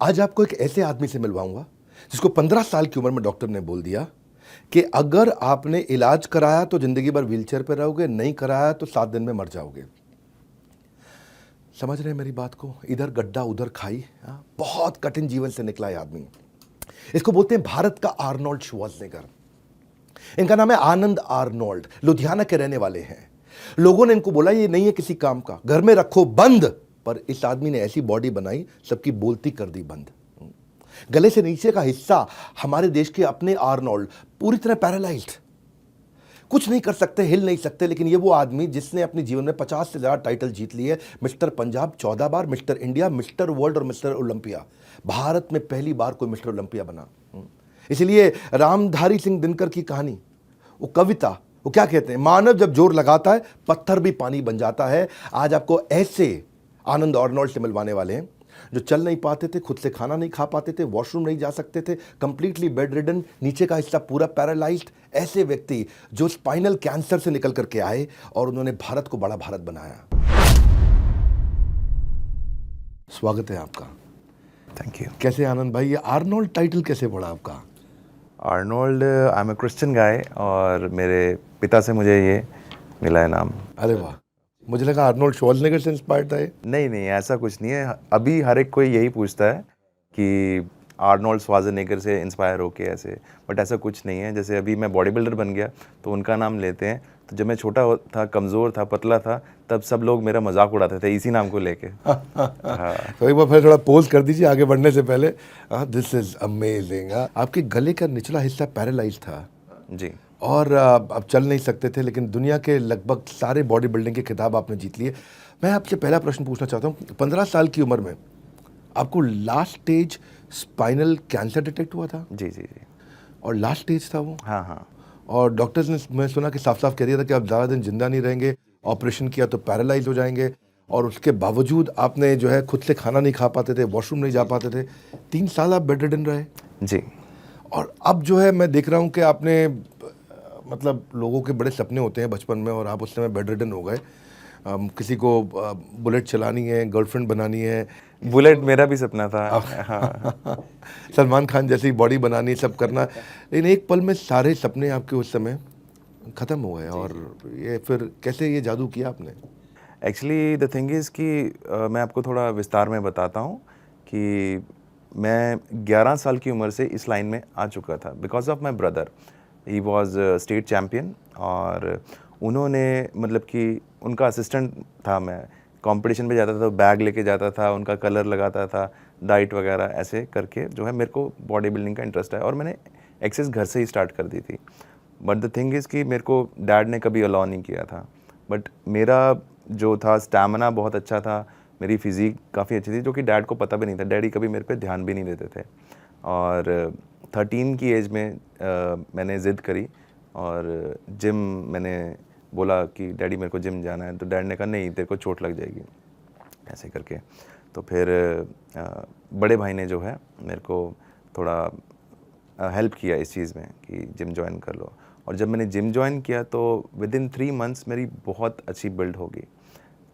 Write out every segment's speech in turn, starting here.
आज आपको एक ऐसे आदमी से मिलवाऊंगा जिसको 15 साल की उम्र में डॉक्टर ने बोल दिया कि अगर आपने इलाज कराया तो जिंदगी भर व्हीलचेयर पर रहोगे, नहीं कराया तो 7 दिन में मर जाओगे। समझ रहे हैं मेरी बात को? इधर गड्ढा उधर खाई। बहुत कठिन जीवन से निकला है आदमी। इसको बोलते हैं भारत का आर्नोल्ड श्वार्ज़नेगर। इनका नाम है आनंद आर्नोल्ड। लुधियाना के रहने वाले हैं। लोगों ने इनको बोला ये नहीं है किसी काम का, घर में रखो बंद। पर इस आदमी ने ऐसी बॉडी बनाई, सबकी बोलती कर दी बंद। गले से नीचे का हिस्सा हमारे देश के अपने आर्नोल्ड पूरी तरह पैरालाइज्ड, कुछ नहीं कर सकते, हिल नहीं सकते। लेकिन ये वो आदमी जिसने अपने जीवन में 50 से ज्यादा टाइटल जीत लिए। मिस्टर पंजाब 14 बार, मिस्टर इंडिया, मिस्टर वर्ल्ड और मिस्टर ओलंपिया। भारत में पहली बार कोई मिस्टर ओलंपिया बना। इसलिए रामधारी सिंह दिनकर की कहानी, वो कविता, वो क्या कहते हैं, मानव जब जोर लगाता है पत्थर भी पानी बन जाता है। आज आपको ऐसे आनंद आर्नोल्ड से मिलवाने वाले हैं जो चल नहीं पाते थे, खुद से खाना नहीं खा पाते थे, वॉशरूम नहीं जा सकते थे, कंप्लीटली बेड रिडन, नीचे का हिस्सा पूरा पैरालाइज्ड। ऐसे व्यक्ति जो स्पाइनल कैंसर से निकल करके आए और उन्होंने भारत को बड़ा भारत बनाया। स्वागत है आपका। Thank you. कैसे आनंद भाई, ये आर्नोल्ड टाइटल कैसे पड़ा आपका? Arnold, I am a Christian guy और मेरे पिता से मुझे ये मिला है नाम। अरे वाह, मुझे लगा आर्नोल्ड श्वार्ज़नेगर से इंस्पायर्ड था ये। नहीं, ऐसा कुछ नहीं है। अभी हर एक कोई यही पूछता है कि आर्नोल्ड श्वार्ज़नेगर से इंस्पायर होके ऐसे, बट ऐसा कुछ नहीं है। जैसे अभी मैं बॉडी बिल्डर बन गया तो उनका नाम लेते हैं। तो जब मैं छोटा था, कमज़ोर था, पतला था, तब सब लोग मेरा मजाक उड़ाते थे इसी नाम को लेके। हाँ। तो एक बार फिर थोड़ा पोज कर दीजिए आगे बढ़ने से पहले। This is amazing. आपके गले का निचला हिस्सा पैरालाइज था जी, और अब चल नहीं सकते थे, लेकिन दुनिया के लगभग सारे बॉडी बिल्डिंग के खिताब आपने जीत लिए। मैं आपसे पहला प्रश्न पूछना चाहता हूँ, 15 साल की उम्र में आपको last stage spinal cancer detect हुआ था? जी। और लास्ट स्टेज था वो? हाँ। और डॉक्टर्स ने, मैं सुना कि साफ साफ कह दिया था कि आप ज़्यादा दिन जिंदा नहीं रहेंगे, ऑपरेशन किया तो पैरालाइज हो जाएंगे। और उसके बावजूद आपने जो है खुद से खाना नहीं खा पाते थे, वॉशरूम नहीं जा पाते थे। 3 साल आप बेड रिडन रहे। जी। और अब जो है मैं देख रहा हूँ कि आपने, मतलब लोगों के बड़े सपने होते हैं बचपन में, और आप उस समय बेड रिडन हो गए। किसी को बुलेट चलानी है, गर्लफ्रेंड बनानी है। बुलेट मेरा भी सपना था। हाँ। सलमान खान जैसी बॉडी बनानी, सब करना। लेकिन एक पल में सारे सपने आपके उस समय ख़त्म हो गए। और ये फिर कैसे ये जादू किया आपने? एक्चुअली द थिंग इज़ कि मैं आपको थोड़ा विस्तार में बताता हूँ कि मैं 11 साल की उम्र से इस लाइन में आ चुका था because of my brother. He was state champion और उन्होंने, मतलब कि उनका असिस्टेंट था मैं। कंपटीशन पे जाता था तो बैग लेके जाता था, उनका कलर लगाता था, डाइट वगैरह ऐसे करके जो है मेरे को बॉडी बिल्डिंग का इंटरेस्ट है और मैंने एक्सरसाइज घर से ही स्टार्ट कर दी थी। बट द थिंग इज़ कि मेरे को डैड ने कभी अलाउ नहीं किया था। बट मेरा जो था स्टैमिना बहुत अच्छा था, मेरी फिज़ीक काफ़ी अच्छी थी, जो कि डैड को पता भी नहीं था। डैडी कभी मेरे पे ध्यान भी नहीं देते थे। और 13 की एज में मैंने ज़िद करी और जिम, मैंने बोला कि डैडी मेरे को जिम जाना है। तो डैड ने कहा नहीं, तेरे को चोट लग जाएगी, ऐसे करके। तो फिर बड़े भाई ने जो है मेरे को थोड़ा हेल्प किया इस चीज़ में कि जिम ज्वाइन कर लो। और जब मैंने जिम ज्वाइन किया तो विद इन 3 मंथ्स मेरी बहुत अच्छी बिल्ड होगी।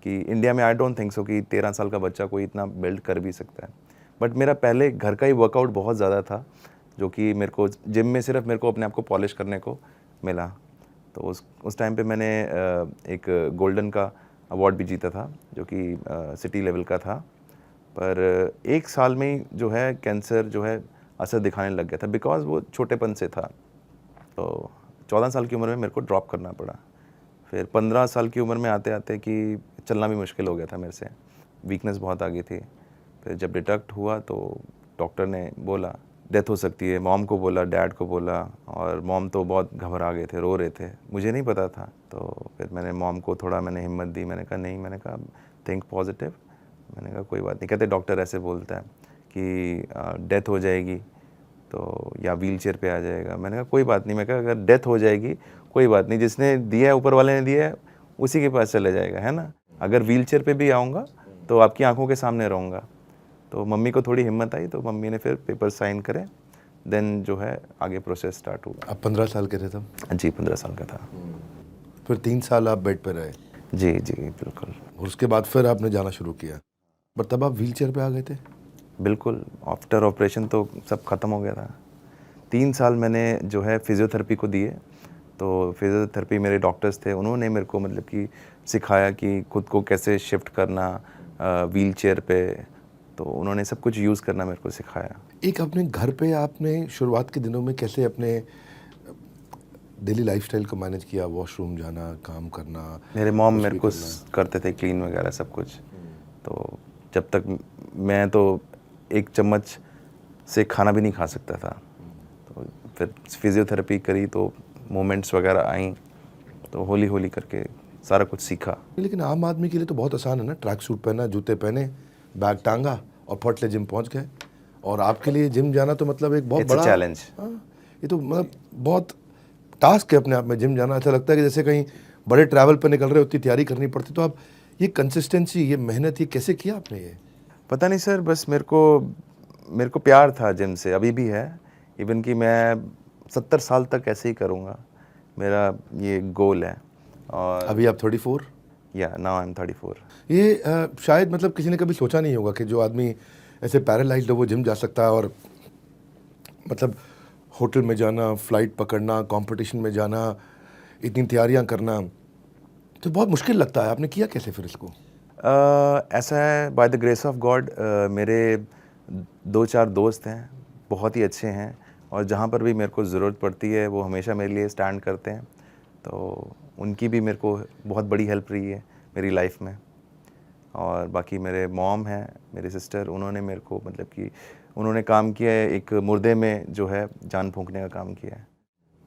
कि इंडिया में आई डोंट थिंक सो कि 13 साल का बच्चा कोई इतना बिल्ड कर भी सकता है। बट मेरा पहले घर का ही वर्कआउट बहुत ज़्यादा था, जो कि मेरे को जिम में सिर्फ मेरे को अपने आप को पॉलिश करने को मिला। तो उस टाइम पे मैंने एक गोल्डन का अवार्ड भी जीता था, जो कि सिटी लेवल का था। पर 1 साल में ही जो है कैंसर जो है असर दिखाने लग गया था, बिकॉज वो छोटेपन से था। तो 14 साल की उम्र में मेरे को ड्रॉप करना पड़ा। फिर 15 साल की उम्र में आते आते कि चलना भी मुश्किल हो गया था मेरे से, वीकनेस बहुत आ गई थी। फिर जब डिटेक्ट हुआ तो डॉक्टर ने बोला डेथ हो सकती है। मॉम को बोला, डैड को बोला, और मॉम तो बहुत घबरा गए थे, रो रहे थे। मुझे नहीं पता था। तो फिर मैंने मॉम को थोड़ा हिम्मत दी। मैंने कहा नहीं, मैंने कहा थिंक पॉजिटिव। मैंने कहा कोई बात नहीं। कहते डॉक्टर ऐसे बोलता है कि डेथ हो जाएगी तो या व्हील चेयर पर आ जाएगा। मैंने कहा कोई बात नहीं। मैं कहा अगर डेथ हो जाएगी कोई बात नहीं, जिसने दिया है, ऊपर वाले ने दिया है, उसी के पास चले जाएगा, है ना। अगर व्हील चेयर पर भी आऊँगा तो आपकी आंखों के सामने रहूँगा। तो मम्मी को थोड़ी हिम्मत आई, तो मम्मी ने फिर पेपर साइन करे। देन जो है आगे प्रोसेस स्टार्ट हुआ। आप 15 साल के थे तब? जी, 15 साल का था। फिर 3 साल आप बेड पर रहे? जी बिल्कुल। और उसके बाद फिर आपने जाना शुरू किया, पर तब आप व्हील चेयर पर आ गए थे? बिल्कुल, आफ्टर ऑपरेशन तो सब ख़त्म हो गया था। 3 साल मैंने जो है फ़िज़ियोथेरेपी को दिए। तो फ़िज़ियोथेरेपी मेरे डॉक्टर्स थे, उन्होंने मेरे को मतलब कि सिखाया कि खुद को कैसे शिफ्ट करना व्हीलचेयर पे, तो उन्होंने सब कुछ यूज़ करना मेरे को सिखाया। एक अपने घर पे आपने शुरुआत के दिनों में कैसे अपने डेली लाइफस्टाइल को मैनेज किया? वॉशरूम जाना, काम करना, मेरे मॉम कुछ मेरे भी को करना? करते थे क्लीन वगैरह सब कुछ। तो जब तक मैं तो 1 चम्मच से खाना भी नहीं खा सकता था। तो फिर फ़िज़ियोथेरेपी करी तो मूवमेंट्स वगैरह आईं, तो हौली-हौली करके सारा कुछ सीखा। लेकिन आम आदमी के लिए तो बहुत आसान है ना, ट्रैक सूट पहना, जूते पहने, बैग टांगा और फट से जिम पहुंच गए। और आपके लिए जिम जाना तो मतलब एक बहुत इट्स अ बड़ा चैलेंज। हाँ, ये तो मतलब बहुत टास्क है अपने आप में। जिम जाना ऐसा लगता है कि जैसे कहीं बड़े ट्रैवल पर निकल रहे हो, उतनी तैयारी करनी पड़ती। तो आप ये कंसिस्टेंसी, ये मेहनत, ये कैसे किया आपने ये? पता नहीं सर, बस मेरे को प्यार था जिम से, अभी भी है। इवन कि मैं 70 साल तक ऐसे ही करूँगा, मेरा ये गोल है। और अभी आप 34? या नाउ आई एम 34। ये शायद मतलब किसी ने कभी सोचा नहीं होगा कि जो आदमी ऐसे पैरालाइज्ड हो वो जिम जा सकता है। और मतलब होटल में जाना, फ्लाइट पकड़ना, कंपटीशन में जाना, इतनी तैयारियां करना, तो बहुत मुश्किल लगता है। आपने किया कैसे फिर इसको? ऐसा है, by the grace of God मेरे 2-4 दोस्त हैं, बहुत ही अच्छे हैं, और जहाँ पर भी मेरे को ज़रूरत पड़ती है वो हमेशा मेरे लिए स्टैंड करते हैं। तो उनकी भी मेरे को बहुत बड़ी हेल्प रही है मेरी लाइफ में। और बाकी मेरे मॉम हैं, मेरे सिस्टर, उन्होंने मेरे को मतलब कि उन्होंने काम किया है, एक मुर्दे में जो है जान फूँकने का काम किया है।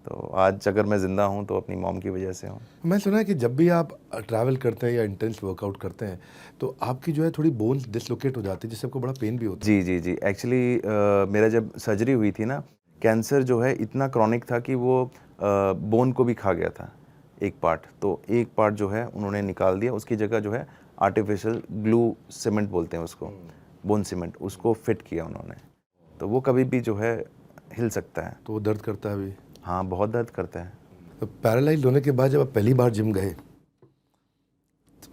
तो आज अगर मैं ज़िंदा हूँ तो अपनी मॉम की वजह से हूँ। मैं सुना है कि जब भी आप ट्रैवल करते हैं या इंटेंस वर्कआउट करते हैं तो आपकी जो है थोड़ी बोन्स डिसलोकेट हो जाती है, जिससे आपको बड़ा पेन भी होता है। जी, जी, जी। एक्चुअली मेरा जब सर्जरी हुई थी ना, कैंसर जो है इतना क्रॉनिक था कि वो बोन को भी खा गया था, एक पार्ट। तो एक पार्ट जो है उन्होंने निकाल दिया, उसकी जगह जो है आर्टिफ़िशियल ग्लू सीमेंट बोलते हैं उसको, बोन सीमेंट, उसको फिट किया उन्होंने। तो वो कभी भी जो है हिल सकता है। तो वो दर्द करता है अभी? हाँ, बहुत दर्द करता है। तो पैरालाइज होने के बाद जब आप पहली बार जिम गए,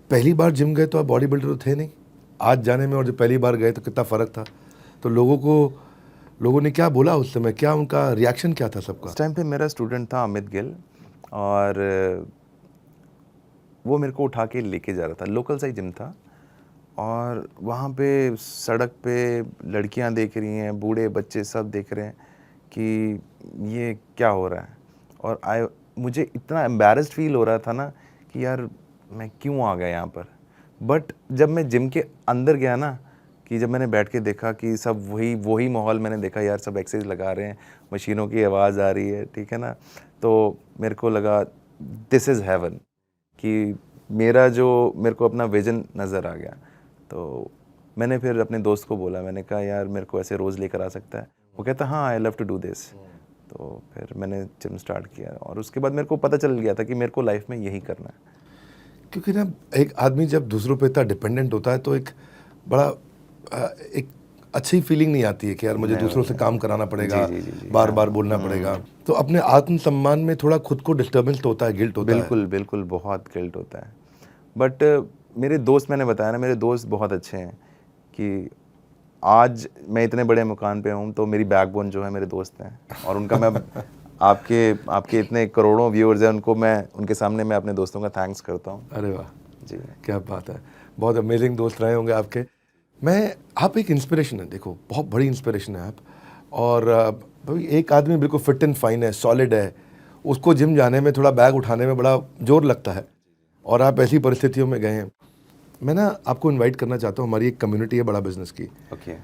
पहली बार जिम गए तो आप बॉडी बिल्डर तो थे नहीं। आज जाने में और जब पहली बार गए तो कितना फ़र्क था। तो लोगों ने क्या बोला उस समय? क्या उनका रिएक्शन क्या था सबका? उस टाइम पे मेरा स्टूडेंट था अमित गिल, और वो मेरे को उठा के लेके जा रहा था, लोकल सा ही जिम था। और वहाँ पे सड़क पे लड़कियाँ देख रही हैं, बूढ़े बच्चे सब देख रहे हैं कि ये क्या हो रहा है। और मुझे इतना एम्बैरेस्ड फील हो रहा था ना कि यार मैं क्यों आ गया यहाँ पर। बट जब मैं जिम के अंदर गया ना, कि जब मैंने बैठ के देखा कि सब वही माहौल मैंने देखा, यार सब एक्सरसाइज लगा रहे हैं, मशीनों की आवाज़ आ रही है, ठीक है ना, तो मेरे को लगा दिस इज़ हेवन, कि मेरे को अपना विजन नज़र आ गया। तो मैंने फिर अपने दोस्त को बोला, मैंने कहा यार मेरे को ऐसे रोज़ लेकर आ सकता है? वो कहता हाँ, I love to do this. तो फिर मैंने जिम स्टार्ट किया, और उसके बाद मेरे को पता चल गया था कि मेरे को लाइफ में यही करना है। क्योंकि ना एक आदमी जब दूसरों पे इतना डिपेंडेंट होता है तो एक बड़ा एक अच्छी फीलिंग नहीं आती है कि यार मुझे दूसरों से काम कराना पड़ेगा, जी, जी, जी, बार बार बोलना पड़ेगा। तो अपने आत्मसम्मान में थोड़ा खुद को डिस्टर्बेंस तो होता है, गिल्ट होता है। बिल्कुल, बिल्कुल, बहुत गिल्ट होता है। बट मेरे दोस्त, मैंने बताया ना, मेरे दोस्त बहुत अच्छे हैं कि आज मैं इतने बड़े मुकाम पे हूँ तो मेरी बैकबोन जो है मेरे दोस्त हैं। और उनका मैं आपके इतने करोड़ों व्यूअर्स हैं, उनके सामने मैं अपने दोस्तों का थैंक्स करता हूँ। अरे वाह, जी। क्या बात है। बहुत अमेजिंग दोस्त रहे होंगे आपके। आप एक इंस्पिरेशन है, देखो बहुत बड़ी इंस्पिरेशन है आप। और भाई एक आदमी बिल्कुल फिट एंड फाइन है, सॉलिड है, उसको जिम जाने में, थोड़ा बैग उठाने में बड़ा जोर लगता है, और आप ऐसी परिस्थितियों में गए हैं। मैं ना आपको इनवाइट करना चाहता हूँ, हमारी एक कम्युनिटी है बड़ा बिजनेस की, ओके।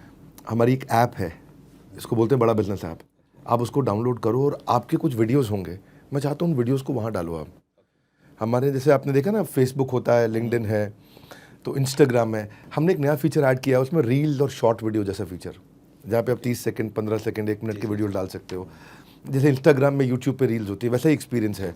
हमारी एक ऐप है, इसको बोलते हैं बड़ा बिजनेस ऐप। आप उसको डाउनलोड करो और आपके कुछ वीडियोस होंगे, मैं चाहता हूँ उन वीडियोस को वहाँ डालो आप। हमारे जैसे आपने देखा ना, फेसबुक होता है, लिंक्डइन है, तो इंस्टाग्राम है, हमने एक नया फीचर ऐड किया है उसमें, रील्स और शॉर्ट वीडियो जैसा फीचर, जहाँ पे आप 30 सेकंड, 15 सेकंड, 1 मिनट की वीडियो डाल सकते हो। जैसे इंस्टाग्राम में, यूट्यूब पे रील्स होती है, वैसा ही एक्सपीरियंस है।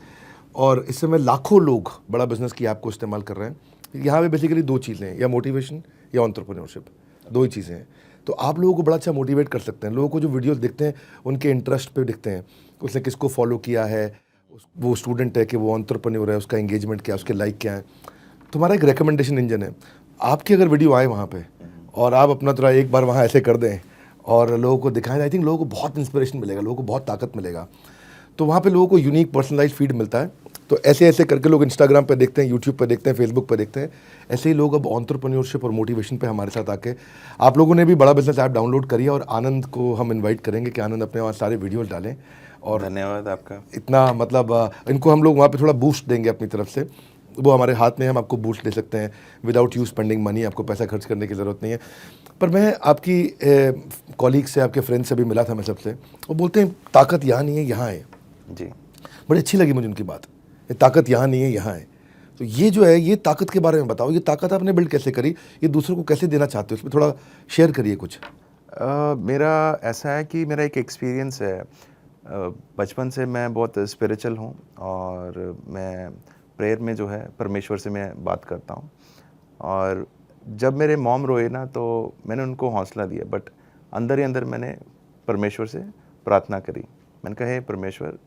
और इस समय लाखों लोग बड़ा बिजनेस की ऐप को इस्तेमाल कर रहे हैं। यहाँ पे बेसिकली 2 चीज़ें हैं, या मोटिवेशन या एंटरप्रेन्योरशिप, 2 ही चीज़ें हैं। तो आप लोगों को बड़ा अच्छा मोटिवेट कर सकते हैं। लोगों को जो वीडियोस दिखते हैं उनके इंटरेस्ट पे दिखते हैं, उसने किसको फॉलो किया है, वो स्टूडेंट है कि वो एंटरप्रेन्योर है, उसका एंगेजमेंट क्या है, उसके लाइक क्या है। तुम्हारा एक रिकमेंडेशन इंजन है। आपकी अगर वीडियो आए वहाँ पे और आप अपना थोड़ा एक बार वहाँ ऐसे कर दें और लोगों को दिखाएं, आई थिंक लोगों को बहुत इंस्पिरेशन मिलेगा, लोगों को बहुत ताकत मिलेगा। तो वहाँ पे लोगों को यूनिक पर्सनलाइज फीड मिलता है। तो ऐसे ऐसे करके लोग इंस्टाग्राम पे देखते हैं, यूट्यूब पे देखते हैं, फेसबुक पे देखते हैं। ऐसे ही लोग अब एंटरप्रेन्योरशिप और मोटिवेशन पे हमारे साथ आके, आप लोगों ने भी बड़ा बिजनेस ऐप डाउनलोड करिए और आनंद को हम इनवाइट करेंगे कि आनंद अपने वहाँ सारे वीडियोस डालें। और धन्यवाद आपका। इतना मतलब इनको हम लोग वहाँ पे थोड़ा बूस्ट देंगे अपनी तरफ से। वो हमारे हाथ में है, हम आपको बूस्ट दे सकते हैं विदाउट यू स्पेंडिंग मनी। आपको पैसा खर्च करने की ज़रूरत नहीं है। पर मैं आपकी कॉलीग से, आपके फ्रेंड से भी मिला था मैं सबसे, वो बोलते हैं ताकत यहाँ नहीं है, यहाँ है। जी, बड़ी अच्छी लगी मुझे उनकी बात, ये ताकत यहाँ नहीं है, यहाँ है। तो ये जो है, ये ताकत के बारे में बताओ, ये ताकत आपने बिल्ड कैसे करी, ये दूसरों को कैसे देना चाहते हो, उसमें थोड़ा शेयर करिए कुछ। मेरा ऐसा है कि मेरा एक एक्सपीरियंस है। बचपन से मैं बहुत स्पिरिचुअल हूँ और मैं प्रेयर में जो है परमेश्वर से मैं बात करता हूँ। और जब मेरे मॉम रोए ना, तो मैंने उनको हौसला दिया, बट अंदर ही अंदर मैंने परमेश्वर से प्रार्थना करी। मैंने कहा, हे परमेश्वर,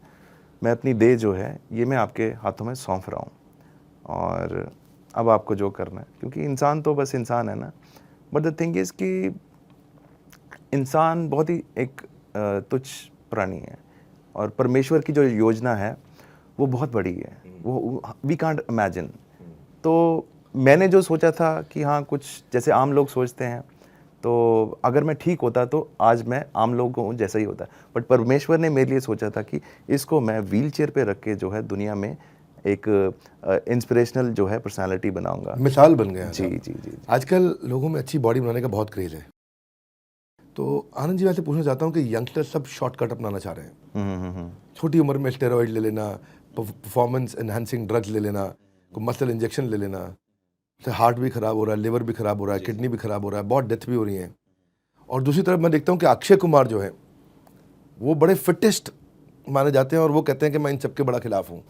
मैं अपनी देह जो है ये मैं आपके हाथों में सौंप रहा हूँ और अब आपको जो करना है, क्योंकि इंसान तो बस इंसान है ना। बट द थिंग इज़ कि इंसान बहुत ही एक तुच्छ प्राणी है और परमेश्वर की जो योजना है वो बहुत बड़ी है, वो वी कांट इमेजिन। तो मैंने जो सोचा था कि हाँ, कुछ जैसे आम लोग सोचते हैं, तो अगर मैं ठीक होता तो आज मैं आम लोगों जैसा ही होता। बट परमेश्वर ने मेरे लिए सोचा था कि इसको मैं व्हीलचेयर पे रख के जो है दुनिया में एक इंस्पिरेशनल जो है पर्सनालिटी बनाऊंगा। मिसाल बन गया। जी जी जी जी। आजकल लोगों में अच्छी बॉडी बनाने का बहुत क्रेज है। तो आनंद जी, मैं से पूछना चाहता हूँ कि यंगस्टर सब शॉर्टकट अपनाना चाह रहे हैं। छोटी उम्र में स्टेरॉइड ले लेना, परफॉर्मेंस एनहांसिंग ड्रग्स ले लेना, कोई मसल इंजेक्शन ले लेना, तो हार्ट भी खराब हो रहा है, लिवर भी खराब हो रहा है, किडनी भी खराब हो रहा है, बहुत डेथ भी हो रही है। और दूसरी तरफ मैं देखता हूँ कि अक्षय कुमार जो है वो बड़े फिटेस्ट माने जाते हैं और वो कहते हैं कि मैं इन सबके बड़ा खिलाफ हूँ।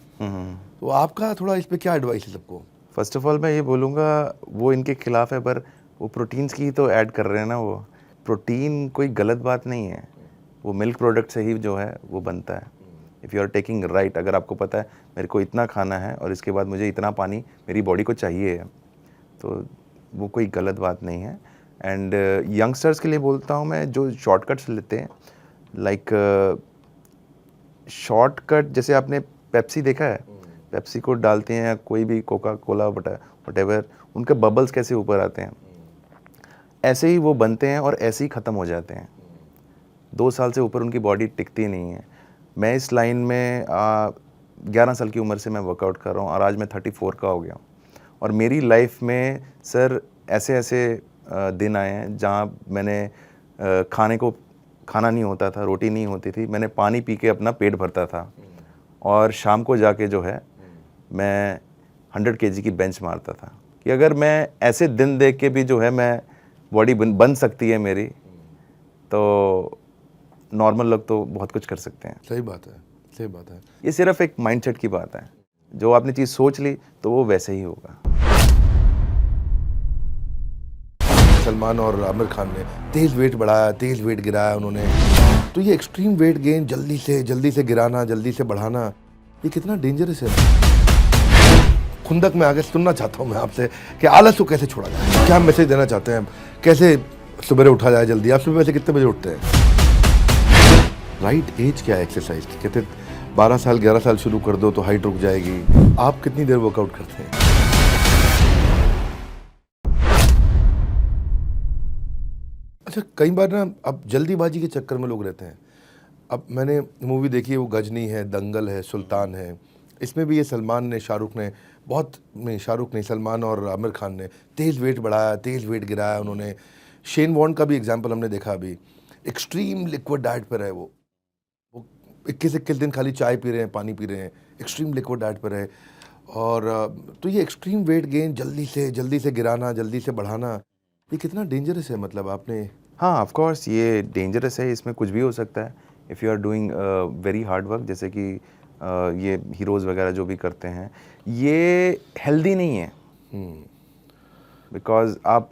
तो आपका थोड़ा इस पर क्या एडवाइस है सबको? फर्स्ट ऑफ ऑल मैं ये बोलूँगा, वो इनके खिलाफ है, पर वो प्रोटीन्स की तो ऐड कर रहे हैं ना। वो प्रोटीन कोई गलत बात नहीं है, वो मिल्क प्रोडक्ट से ही जो है वो बनता है। If you are taking right, अगर आपको पता है मेरे को इतना खाना है और इसके बाद मुझे इतना पानी मेरी बॉडी को चाहिए है, तो वो कोई गलत बात नहीं है। एंड यंगस्टर्स के लिए बोलता हूँ मैं, जो शॉर्टकट्स लेते हैं, लाइक शॉर्टकट, जैसे आपने पेप्सी देखा है, पेप्सी को डालते हैं या कोई भी कोका कोला वटेवर, उनके बबल्स कैसे ऊपर आते हैं, ऐसे ही वो बनते हैं और ऐसे ही ख़त्म हो जाते हैं। 2 साल से ऊपर उनकी बॉडी टिकती नहीं है। मैं इस लाइन में 11 साल की उम्र से मैं वर्कआउट कर रहा हूँ और आज मैं 34 का हो गया हूँ। और मेरी लाइफ में सर ऐसे ऐसे दिन आए हैं जहाँ मैंने खाना नहीं होता था, रोटी नहीं होती थी, मैंने पानी पी के अपना पेट भरता था और शाम को जाके जो है मैं 100 kg की बेंच मारता था कि अगर मैं ऐसे दिन देख के भी जो है मैं बॉडी बन सकती है मेरी, तो नॉर्मल लोग तो बहुत कुछ कर सकते हैं। सही बात है, सही बात है। ये सिर्फ एक माइंडसेट की बात है, जो आपने चीज़ सोच ली तो वो वैसे ही होगा। सलमान और आमिर खान ने तेज वेट बढ़ाया, तेज वेट गिराया उन्होंने। तो ये एक्सट्रीम वेट गेन जल्दी से गिराना, जल्दी से बढ़ाना, ये कितना डेंजरस है। खुंदक में आगे सुनना चाहता हूँ मैं आपसे कि आलस को कैसे छोड़ा जाए, क्या मैसेज देना चाहते हैं, कैसे सुबह उठा जाए जल्दी। आप सुबह वैसे कितने बजे उठते हैं? राइट एज क्या है एक्सरसाइज की? कहते 12 साल 11 साल शुरू कर दो तो हाइट रुक जाएगी। आप कितनी देर वर्कआउट करते हैं? अच्छा, कई बार ना अब जल्दीबाजी के चक्कर में लोग रहते हैं। अब मैंने मूवी देखी है, वो गजनी है, दंगल है, सुल्तान है। इसमें भी ये शाहरुख ने सलमान और आमिर खान ने तेज़ वेट बढ़ाया, तेज़ वेट गिराया उन्होंने। शेन वॉर्न का भी एग्जाम्पल हमने देखा अभी, एक्सट्रीम लिक्विड डाइट पर है वो 21 दिन खाली चाय पी रहे हैं, पानी पी रहे हैं, एक्सट्रीम लिक्विड डाइट पर है। और तो ये एक्सट्रीम वेट गेन जल्दी से गिराना, जल्दी से बढ़ाना, ये कितना डेंजरस है? मतलब आपने हाँ, ऑफ कोर्स ये डेंजरस है, इसमें कुछ भी हो सकता है। If you are doing very hard work, जैसे कि ये हीरोज़ वगैरह जो भी करते हैं, ये हेल्दी नहीं है। बिकॉज आप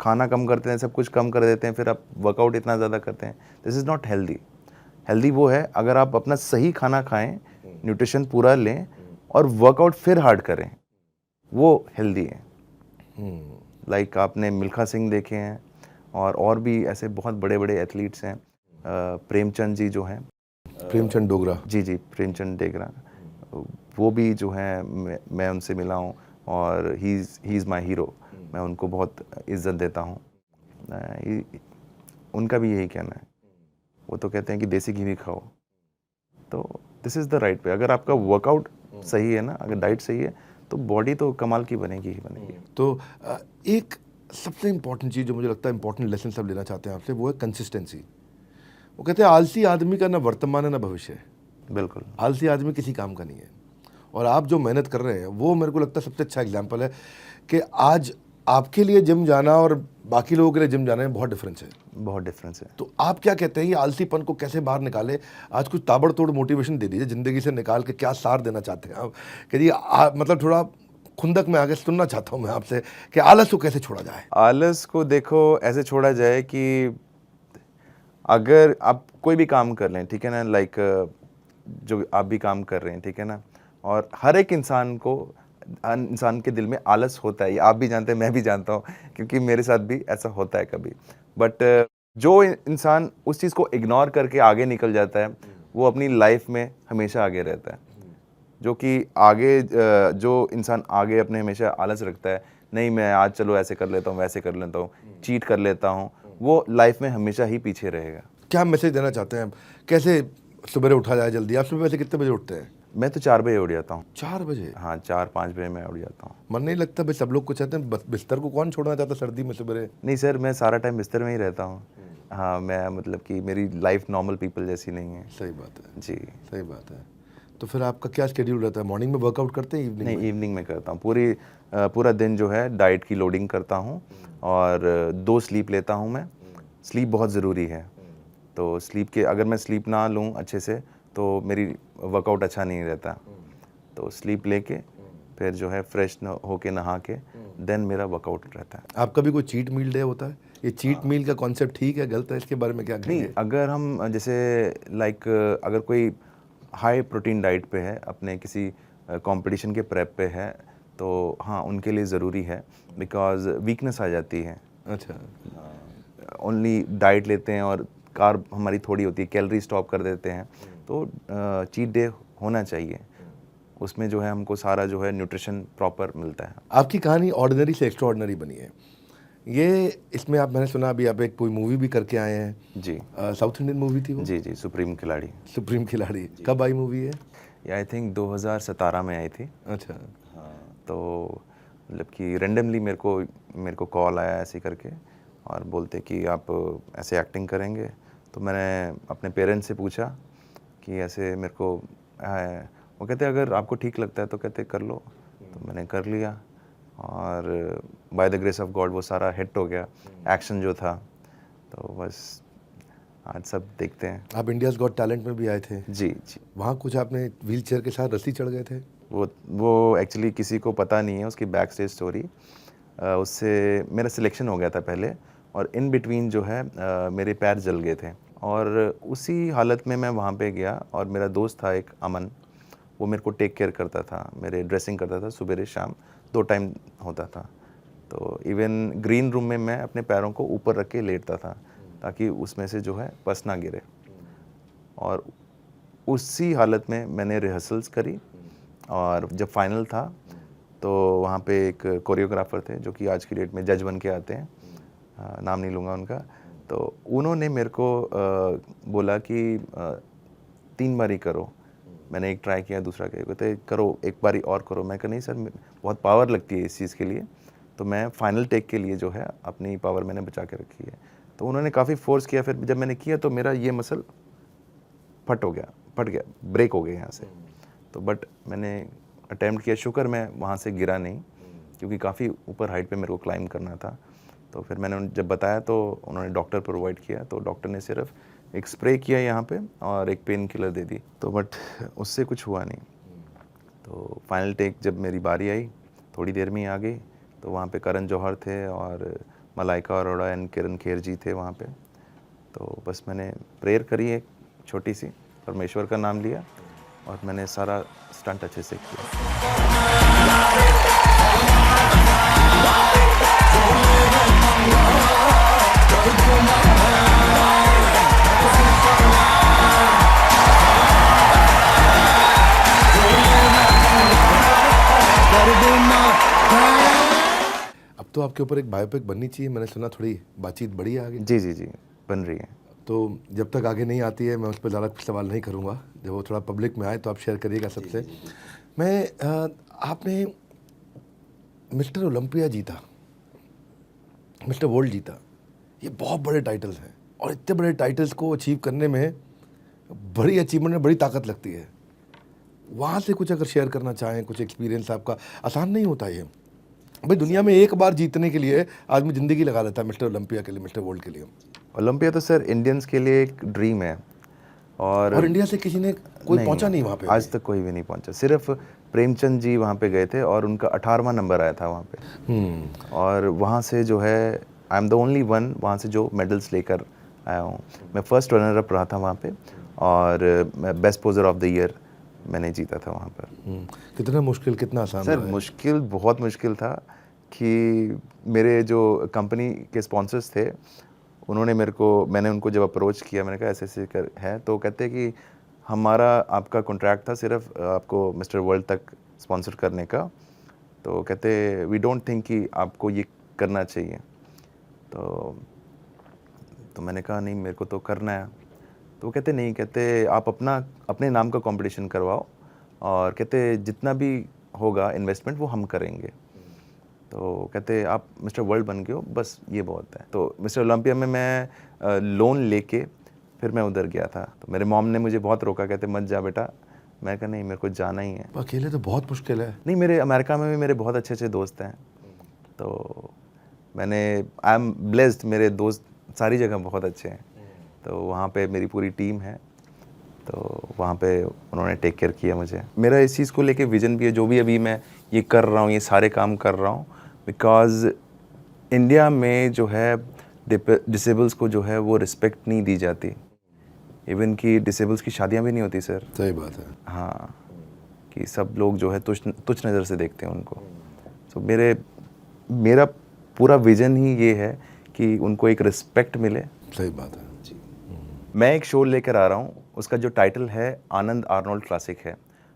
खाना कम करते हैं, सब कुछ कम कर देते हैं, फिर आप वर्कआउट इतना ज़्यादा करते हैं, this is not healthy. Healthy वो है अगर आप अपना सही खाना खाएं, न्यूट्रिशन पूरा लें और वर्कआउट फिर हार्ड करें, वो हेल्दी है। लाइक आपने मिल्खा सिंह देखे हैं, और भी ऐसे बहुत बड़े बड़े एथलीट्स हैं। प्रेमचंद जी जो हैं, प्रेमचंद डोगरा। जी प्रेमचंद डेगरा, वो भी जो हैं मैं उनसे मिला हूँ और ही इज़ माई हीरो। मैं उनको बहुत इज्जत देता हूँ। उनका भी यही कहना है, वो तो कहते हैं कि देसी घी भी खाओ। तो this is the right way. अगर आपका वर्कआउट सही है ना, अगर डाइट सही है, तो बॉडी तो कमाल की बनेगी ही बनेगी। तो एक सबसे इम्पॉर्टेंट चीज़ जो मुझे लगता है इम्पॉर्टेंट लेसन सब लेना चाहते हैं आपसे, वो है कंसिस्टेंसी। वो कहते हैं आलसी आदमी का ना वर्तमान है ना भविष्य है। बिल्कुल। आलसी आदमी किसी काम का नहीं है। और आप जो मेहनत कर रहे हैं वो मेरे को लगता है सबसे अच्छा एग्जाम्पल है कि आज आपके लिए जिम जाना और बाकी लोगों के लिए जिम जाना में बहुत डिफरेंस है। बहुत डिफरेंस है। तो आप क्या कहते हैं ये आलसीपन को कैसे बाहर निकाले? आज कुछ ताबड़तोड़ मोटिवेशन दे दीजिए ज़िंदगी से निकाल के, क्या सार देना चाहते हैं आप? कहिए मतलब थोड़ा खुंदक में आगे सुनना चाहता हूँ मैं आपसे कि आलस को कैसे छोड़ा जाए। आलस को देखो ऐसे छोड़ा जाए कि अगर आप कोई भी काम कर लें, ठीक है ना, लाइक जो आप भी काम कर रहे हैं, ठीक है ना, और हर एक इंसान के दिल में आलस होता है। ये आप भी जानते हैं, मैं भी जानता हूँ, क्योंकि मेरे साथ भी ऐसा होता है कभी। बट जो इंसान उस चीज़ को इग्नोर करके आगे निकल जाता है, वो अपनी लाइफ में हमेशा आगे रहता है। जो कि जो इंसान आगे अपने हमेशा आलस रखता है, नहीं मैं आज चलो ऐसे कर लेता हूँ, वैसे कर लेता हूँ, चीट कर लेता हूँ, वो लाइफ में हमेशा ही पीछे रहेगा। क्या मैसेज देना चाहते हैं? कैसे सुबह उठा जाए जल्दी? आप सुबह वैसे कितने बजे उठते हैं? मैं तो 4 बजे उठ जाता हूँ। 4 बजे? हाँ, 4-5 बजे मैं उठ जाता हूँ। मन नहीं लगता भाई? सब लोग को चाहते हैं, बिस्तर को कौन छोड़ना चाहता सर्दी में सुबह? नहीं सर, मैं सारा टाइम बिस्तर में ही रहता हूँ। हाँ, मैं मतलब कि मेरी लाइफ नॉर्मल पीपल जैसी नहीं है। सही बात है जी। सही बात है। तो फिर आपका क्या शेड्यूल रहता है? मॉर्निंग में वर्कआउट करते हैं, इवनिंग नहीं, इवनिंग में करता हूँ। पूरा दिन जो है डाइट की लोडिंग करता हूँ और 2 स्लीप लेता हूँ मैं। स्लीप बहुत ज़रूरी है। तो अगर मैं स्लीप ना लूँ अच्छे से तो मेरी वर्कआउट अच्छा नहीं रहता। तो स्लीप लेके फिर जो है फ्रेश होके नहा के देन मेरा वर्कआउट रहता है। आपका भी कोई चीट मील डे होता है? ये चीट मील का कॉन्सेप्ट ठीक है गलत है, इसके बारे में क्या कहेंगे? नहीं, अगर हम जैसे लाइक अगर कोई हाई प्रोटीन डाइट पे है, अपने किसी कंपटीशन के प्रेप पे है, तो हाँ उनके लिए ज़रूरी है, बिकॉज वीकनेस आ जाती है। अच्छा। ओनली डाइट लेते हैं और कार्ब हमारी थोड़ी होती है, कैलोरी स्टॉप कर देते हैं, तो चीट डे होना चाहिए। उसमें जो है हमको सारा जो है न्यूट्रिशन प्रॉपर मिलता है। आपकी कहानी ऑर्डिनरी से एक्स्ट्राऑर्डिनरी बनी है। इसमें मैंने सुना अभी आप एक कोई मूवी भी करके आए हैं। जी। साउथ इंडियन मूवी थी वो? जी, सुप्रीम खिलाड़ी। सुप्रीम खिलाड़ी कब आई मूवी है? ये आई थिंक 2017 में आई थी। अच्छा। हाँ, तो मतलब कि रेंडमली मेरे को कॉल आया ऐसे करके और बोलते कि आप ऐसे एक्टिंग करेंगे। तो मैंने अपने पेरेंट्स से पूछा कि ऐसे मेरे को है। वो कहते अगर आपको ठीक लगता है तो कहते कर लो। तो मैंने कर लिया और by the grace of God वो सारा हिट हो गया, एक्शन जो था। तो बस आज सब देखते हैं। आप इंडियाज़ गॉट टैलेंट में भी आए थे? जी। वहाँ कुछ आपने व्हील चेयर के साथ रस्सी चढ़ गए थे? वो एक्चुअली किसी को पता नहीं है उसकी बैक स्टेज स्टोरी। उससे मेरा सिलेक्शन हो गया था पहले, और इन बिटवीन जो है मेरे पैर जल गए थे, और उसी हालत में मैं वहाँ पे गया। और मेरा दोस्त था एक अमन, वो मेरे को टेक केयर करता था, मेरे ड्रेसिंग करता था, सुबह शाम 2 टाइम होता था। तो इवन ग्रीन रूम में मैं अपने पैरों को ऊपर रख के लेटता था ताकि उसमें से जो है पस ना गिरे। और उसी हालत में मैंने रिहर्सल्स करी, और जब फाइनल था तो वहाँ पे एक कोरियोग्राफर थे जो कि आज की डेट में जज बन के आते हैं, नाम नहीं लूँगा उनका। तो उन्होंने मेरे को बोला कि 3 बारी करो। मैंने एक ट्राई किया, दूसरा किया, कहते करो एक बारी और करो। मैं कहा नहीं सर, बहुत पावर लगती है इस चीज़ के लिए। तो मैं फाइनल टेक के लिए जो है अपनी पावर मैंने बचा के रखी है। तो उन्होंने काफ़ी फोर्स किया। फिर जब मैंने किया तो मेरा ये मसल फट गया, ब्रेक हो गया यहाँ से। तो बट मैंने अटैम्प्ट किया, शुक्र मैं वहाँ से गिरा नहीं, क्योंकि काफ़ी ऊपर हाइट पे मेरे को क्लाइंब करना था। तो फिर मैंने जब बताया तो उन्होंने डॉक्टर प्रोवाइड किया। तो डॉक्टर ने सिर्फ एक स्प्रे किया यहाँ पे और एक पेन किलर दे दी। तो बट उससे कुछ हुआ नहीं। तो फाइनल टेक जब मेरी बारी आई, थोड़ी देर में ही आ गई। तो वहाँ पे करण जौहर थे और मलाइका अरोड़ा एंड किरण खेर जी थे वहाँ पे। तो बस मैंने प्रेयर करी एक छोटी सी, परमेश्वर का नाम लिया, और मैंने सारा स्टंट अच्छे से किया। अब तो आपके ऊपर एक बायोपिक बननी चाहिए, मैंने सुना थोड़ी बातचीत बड़ी है आगे। जी जी जी, बन रही है। तो जब तक आगे नहीं आती है मैं उस पर ज़्यादा सवाल नहीं करूँगा, जब वो थोड़ा पब्लिक में आए तो आप शेयर करिएगा सबसे। आपने मिस्टर ओलंपिया जीता, मिस्टर वर्ल्ड जीता, ये बहुत बड़े टाइटल्स हैं और इतने बड़े टाइटल्स को अचीव करने में बड़ी अचीवमेंट में बड़ी ताकत लगती है। वहाँ से कुछ अगर शेयर करना चाहें, कुछ एक्सपीरियंस आपका, आसान नहीं होता ये भाई, दुनिया में एक बार जीतने के लिए आदमी ज़िंदगी लगा देता है, मिस्टर ओलंपिया के लिए, मिस्टर वर्ल्ड के लिए। ओलंपिया तो सर इंडियंस के लिए एक ड्रीम है, और इंडिया से किसी ने कोई पहुंचा नहीं वहाँ पे, आज तक कोई भी नहीं पहुंचा। सिर्फ प्रेमचंद जी वहाँ पे गए थे और उनका 18वां नंबर आया था वहाँ पे। और वहाँ से जो है I am the only one वहाँ से जो मेडल्स लेकर आया हूँ। मैं फर्स्ट रनर अप रहा था वहाँ पे और मैं बेस्ट पोजर ऑफ द ईयर मैंने जीता था वहाँ पर। कितना मुश्किल, कितना आसान सर रहा है? मुश्किल, बहुत मुश्किल था कि मेरे जो कंपनी के स्पॉन्सर्स थे मैंने उनको जब अप्रोच किया, मैंने कहा ऐसे ऐसे कर है, तो कहते हैं कि हमारा आपका कॉन्ट्रैक्ट था सिर्फ आपको मिस्टर वर्ल्ड तक स्पॉन्सर करने का, तो कहते वी डोंट थिंक कि आपको ये करना चाहिए। तो मैंने कहा नहीं, मेरे को तो करना है। तो कहते नहीं, कहते आप अपने नाम का कंपटीशन करवाओ और कहते जितना भी होगा इन्वेस्टमेंट वो हम करेंगे। तो कहते आप मिस्टर वर्ल्ड बन गए हो, बस ये बहुत है। तो मिस्टर ओलंपिया में मैं लोन लेके फिर मैं उधर गया था। तो मेरे मॉम ने मुझे बहुत रोका, कहते मत जा बेटा। मैं कहा नहीं, मेरे को जाना ही है। अकेले तो बहुत मुश्किल है। नहीं, मेरे अमेरिका में भी मेरे बहुत अच्छे अच्छे दोस्त हैं, तो आई एम ब्लेस्ड, मेरे दोस्त सारी जगह बहुत अच्छे हैं। तो वहाँ पे मेरी पूरी टीम है, तो वहाँ पे उन्होंने टेक केयर किया मुझे। मेरा इस चीज़ को लेके विजन भी है, जो भी अभी मैं ये कर रहा हूँ, ये सारे काम कर रहा हूँ, बिकॉज़ इंडिया में जो है डिसेबल्स को जो है वो रिस्पेक्ट नहीं दी जाती। इवन कि डिसेबल्स की शादियाँ भी नहीं होती सर। सही बात है। हाँ, कि सब लोग जो है तुच्छ नज़र से देखते हैं उनको। तो मेरा पूरा विजन ही ये है कि उनको एक रिस्पेक्ट मिले। सही बात है। मैं एक शो लेकर आ रहा हूँ, उसका जो टाइटल है आनंद आर्नोल्ड क्लासिक है,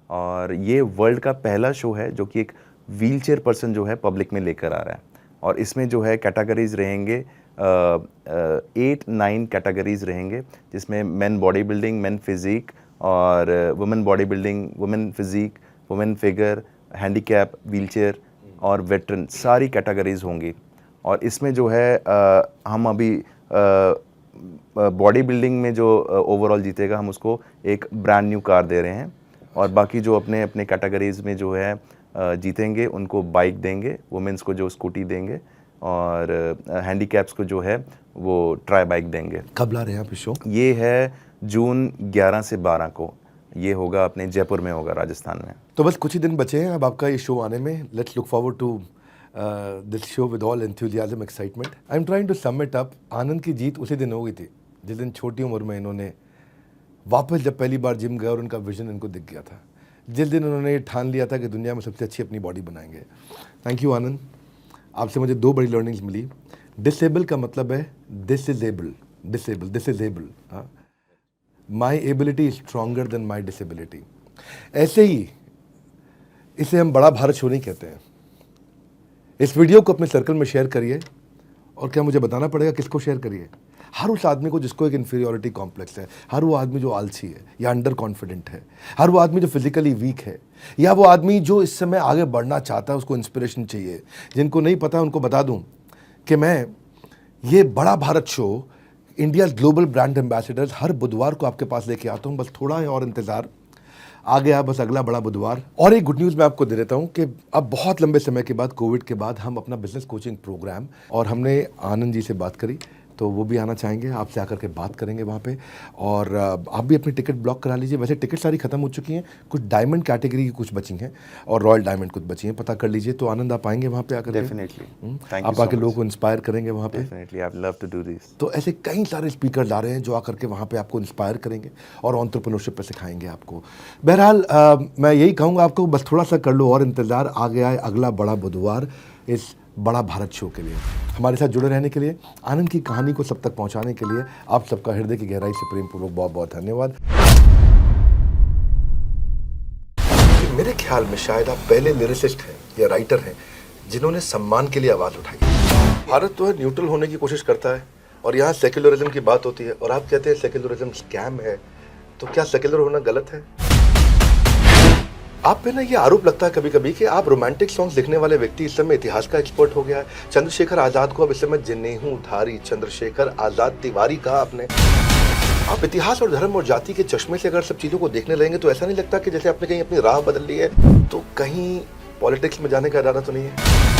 और ये वर्ल्ड का पहला शो है जो कि एक व्हीलचेयर पर्सन जो है पब्लिक में लेकर आ रहा है। और इसमें जो है कैटेगरीज रहेंगे 8-9 कैटेगरीज रहेंगे, जिसमें men body building, men physique और women body building, women physique, women figure, handicap, wheelchair और वेटरन, सारी कैटेगरीज होंगी। और इसमें जो है हम अभी बॉडी बिल्डिंग में जो ओवरऑल जीतेगा हम उसको एक ब्रांड न्यू कार दे रहे हैं, और बाकी जो अपने अपने कैटेगरीज में जो है जीतेंगे उनको बाइक देंगे, वुमेन्स को जो स्कूटी देंगे, और हैंडीकैप्स को जो है वो ट्राई बाइक देंगे। कब ला रहे हैं आप शो? ये है जून 11 से 12 को, ये होगा अपने जयपुर में होगा, राजस्थान में। तो बस कुछ ही दिन बचे हैं अब आपका ये शो आने में। Let's look forward to this show with all enthusiasm, excitement. I am trying to sum it up. Anand की जीत उसी दिन हो गई थी जिस दिन छोटी उम्र में इन्होंने वापस जब पहली बार जिम गए और उनका विजन इनको दिख गया था, जिस दिन उन्होंने ठान लिया था कि दुनिया में सबसे अच्छी अपनी बॉडी बनाएंगे। थैंक यू आनंद, आपसे मुझे 2 बड़ी लर्निंग्स मिली। डिसेबल का मतलब है this is able, disable, this is able. My ability is stronger than my disability. ऐसे ही इसे हम बड़ा भारत शो नहीं कहते हैं। इस वीडियो को अपने सर्कल में शेयर करिए, और क्या मुझे बताना पड़ेगा किसको शेयर करिए? हर उस आदमी को जिसको एक इन्फीरियोरिटी कॉम्प्लेक्स है, हर वो आदमी जो आलसी है या अंडर कॉन्फिडेंट है, हर वो आदमी जो फिजिकली वीक है, या वो आदमी जो इस समय आगे बढ़ना चाहता है, उसको इंस्पिरेशन चाहिए। जिनको नहीं पता उनको बता दूं कि मैं ये बड़ा Bharat show, India global brand ambassadors, हर बुधवार को आपके पास लेके आता हूँ। बस थोड़ा है और इंतज़ार, आ गया बस अगला बड़ा बुधवार। और एक गुड न्यूज़ मैं आपको दे देता हूँ कि अब बहुत लंबे समय के बाद, कोविड के बाद, हम अपना बिजनेस कोचिंग प्रोग्राम, और हमने आनंद जी से बात करी तो वो भी आना चाहेंगे, आपसे आकर के बात करेंगे वहाँ पे। और आप भी अपनी टिकट ब्लॉक करा लीजिए। वैसे टिकट सारी खत्म हो चुकी हैं, कुछ डायमंड कैटेगरी की कुछ बची हैं और रॉयल डायमंड कुछ बची हैं, पता कर लीजिए। तो आनंद आप आएंगे वहाँ पे आकर? डेफिनेटली, आप आके लोगों को इंस्पायर करेंगे वहाँ पे? Definitely, I love to do this. तो ऐसे कई सारे स्पीकर ला रहे हैं जो आकर के वहाँ पे आपको इंस्पायर करेंगे और एंटरप्रेन्योरशिप पे सिखाएंगे आपको। बहरहाल मैं यही कहूँगा आपको, बस थोड़ा सा कर लो और इंतज़ार। आ गया है अगला बड़ा बुधवार, इस बड़ा भारत शो के लिए। हमारे साथ जुड़े रहने के लिए, आनंद की कहानी को सब तक पहुंचाने के लिए आप सबका हृदय की गहराई से प्रेम पूर्वक बहुत बहुत धन्यवाद। मेरे ख्याल में शायद आप पहले लिरिसिस्ट हैं या राइटर हैं जिन्होंने सम्मान के लिए आवाज उठाई। भारत तो है न्यूट्रल होने की कोशिश करता है और यहाँ सेक्युलरिज्म की बात होती है और आप कहते हैं सेक्युलरिज्म स्कैम है, तो क्या सेक्युलर होना गलत है? आप पे ना ये आरोप लगता है कभी कभी कि आप रोमांटिक सॉन्ग्स लिखने वाले व्यक्ति इस समय इतिहास का एक्सपर्ट हो गया है। चंद्रशेखर आजाद को अब इस समय जनेऊधारी चंद्रशेखर आजाद तिवारी कहा आपने। आप इतिहास और धर्म और जाति के चश्मे से अगर सब चीजों को देखने लगेंगे तो ऐसा नहीं लगता कि जैसे आपने कहीं अपनी राह बदल ली है, तो कहीं पॉलिटिक्स में जाने का इरादा तो नहीं है?